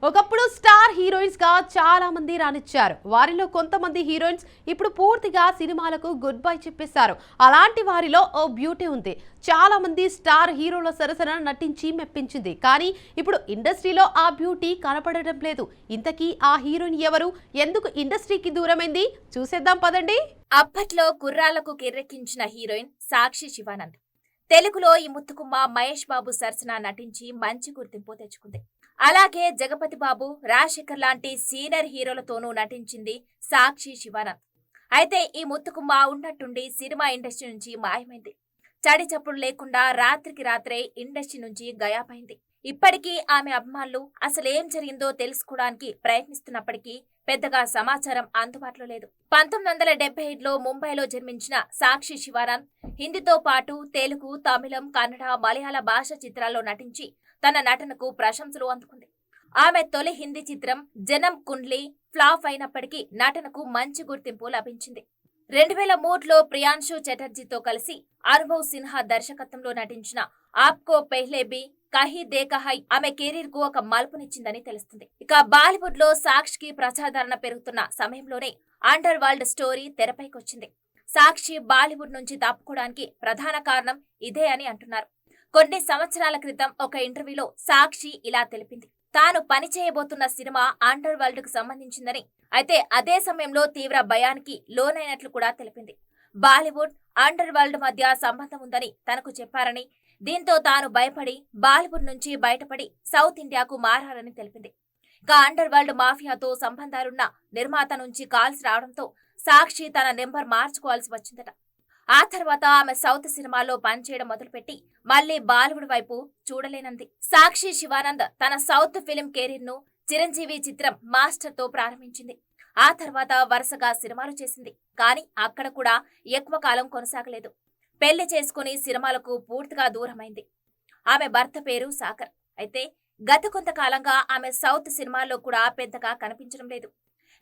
ఒకప్పుడు star heroines గా చాలా మంది రానిచ్చారు. వారిలో కొంతమంది హీరోయిన్స్ ఇప్పుడు పూర్తిగా సినిమాలకు గుడ్ బై చెప్పేశారు. అలాంటి వారిలో ఓ బ్యూటీ ఉంది. చాలా మంది స్టార్ హీరోల సరసన నటించి మెప్పించింది. కానీ ఇప్పుడు ఇండస్ట్రీలో ఆ బ్యూటీ కనపడడం లేదు. ఇంతకీ ఆ హీరోయిన్ ఎవరు? ఎందుకు ఇండస్ట్రీకి దూరమైంది? చూసేద్దాం పదండి. అప్పట్లో కుర్రాళ్లకు కిర్రెక్కించిన హీరోయిన్ సాక్షి శివానంద్. తెలుగులో ఈ ముత్తుకుమ్మ మహేష్ బాబు సరసన నటించి మంచి గుర్తింపు తెచ్చుకుంది. అలాగే జగపతి బాబు, రాజశేఖర్ లాంటి సీనియర్ హీరోలతోనూ నటించింది సాక్షి శివానంద్. అయితే ఈ ముత్తుకుమ్మ ఉన్నట్టుండి సినిమా ఇండస్ట్రీ నుంచి మాయమైంది. చడి చప్పుడు లేకుండా రాత్రికి రాత్రే ఇండస్ట్రీ నుంచి గయాపైంది. ఇప్పటికీ ఆమె అభిమానులు అసలేం జరిగిందో తెలుసుకోవడానికి ప్రయత్నిస్తున్నప్పటికీ పెద్దగా సమాచారం అందుబాటులో లేదు. 1975లో ముంబైలో జన్మించిన సాక్షి శివానంద్ హిందీతో పాటు తెలుగు, తమిళం, కన్నడ, మలయాళ భాష చిత్రాల్లో నటించి తన నటనకు ప్రశంసలు అందుకుంది. ఆమె తొలి హిందీ చిత్రం జనం కుండ్లీ ఫ్లాప్ అయినప్పటికీ నటనకు మంచి గుర్తింపు లభించింది. 2003లో ప్రియాంశు చటర్జీతో కలిసి అనుభవ్ సిన్హా దర్శకత్వంలో నటించిన ఆప్కో పెహ్లే భీ కహీ దేఖా హై ఆమె కెరీర్ కు ఒక మలుపునిచ్చిందని తెలుస్తుంది. ఇక బాలీవుడ్ లో సాక్షికి ప్రజాదరణ పెరుగుతున్న సమయంలోనే అండర్ వరల్డ్ స్టోరీ తెరపైకొచ్చింది. సాక్షి బాలీవుడ్ నుంచి తప్పుకోవడానికి ప్రధాన కారణం ఇదే అని అంటున్నారు. కొన్ని సంవత్సరాల క్రితం ఒక ఇంటర్వ్యూలో సాక్షి ఇలా తెలిపింది. తాను పనిచేయబోతున్న సినిమా అండర్ వరల్డ్ కు సంబంధించిందని, అయితే అదే సమయంలో తీవ్ర భయానికి లోనైనట్లు కూడా తెలిపింది. బాలీవుడ్, అండర్ వరల్డ్ మధ్య సంబంధం ఉందని తనకు చెప్పారని, దీంతో తాను భయపడి బాలీవుడ్ నుంచి బయటపడి సౌత్ ఇండియాకు మారారని తెలిపింది. ఇక అండర్ వరల్డ్ మాఫియాతో సంబంధాలున్న నిర్మాత నుంచి కాల్స్ రావడంతో సాక్షి తన నెంబర్ మార్చుకోవాల్సి వచ్చిందట. ఆ తర్వాత ఆమె సౌత్ సినిమాల్లో పనిచేయడం మొదలుపెట్టి మళ్లీ బాలీవుడ్ వైపు చూడలేనంది. సాక్షి శివానంద్ తన సౌత్ ఫిల్మ్ కెరీర్ ను చిరంజీవి చిత్రం మాస్టర్ తో ప్రారంభించింది. ఆ తర్వాత వరుసగా సినిమాలు చేసింది. కానీ అక్కడ కూడా ఎక్కువ కాలం కొనసాగలేదు. పెళ్లి చేసుకుని సినిమాలకు పూర్తిగా దూరమైంది. ఆమె భర్త పేరు సాగర్. అయితే గత కొంతకాలంగా ఆమె సౌత్ సినిమాల్లో కూడా పెద్దగా కనిపించడం లేదు.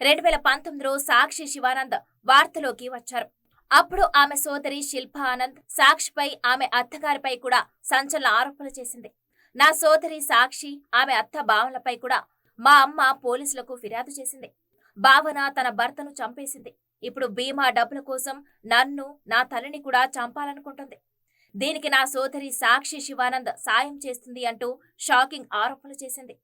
2019లో సాక్షి శివానంద్ వార్తలోకి వచ్చారు. అప్పుడు ఆమె సోదరి శిల్పా ఆనంద్ సాక్షిపై, ఆమె అత్తగారిపై కూడా సంచలన ఆరోపణలు చేసింది. నా సోదరి సాక్షి, ఆమె అత్త భావనలపై కూడా మా అమ్మ పోలీసులకు ఫిర్యాదు చేసింది. భావన తన భర్తను చంపేసింది. ఇప్పుడు బీమా డబ్బుల కోసం నన్ను, నా తల్లిని కూడా చంపాలనుకుంటుంది. దీనికి నా సోదరి సాక్షి శివానంద్ సాయం చేస్తుంది అంటూ షాకింగ్ ఆరోపణలు చేసింది.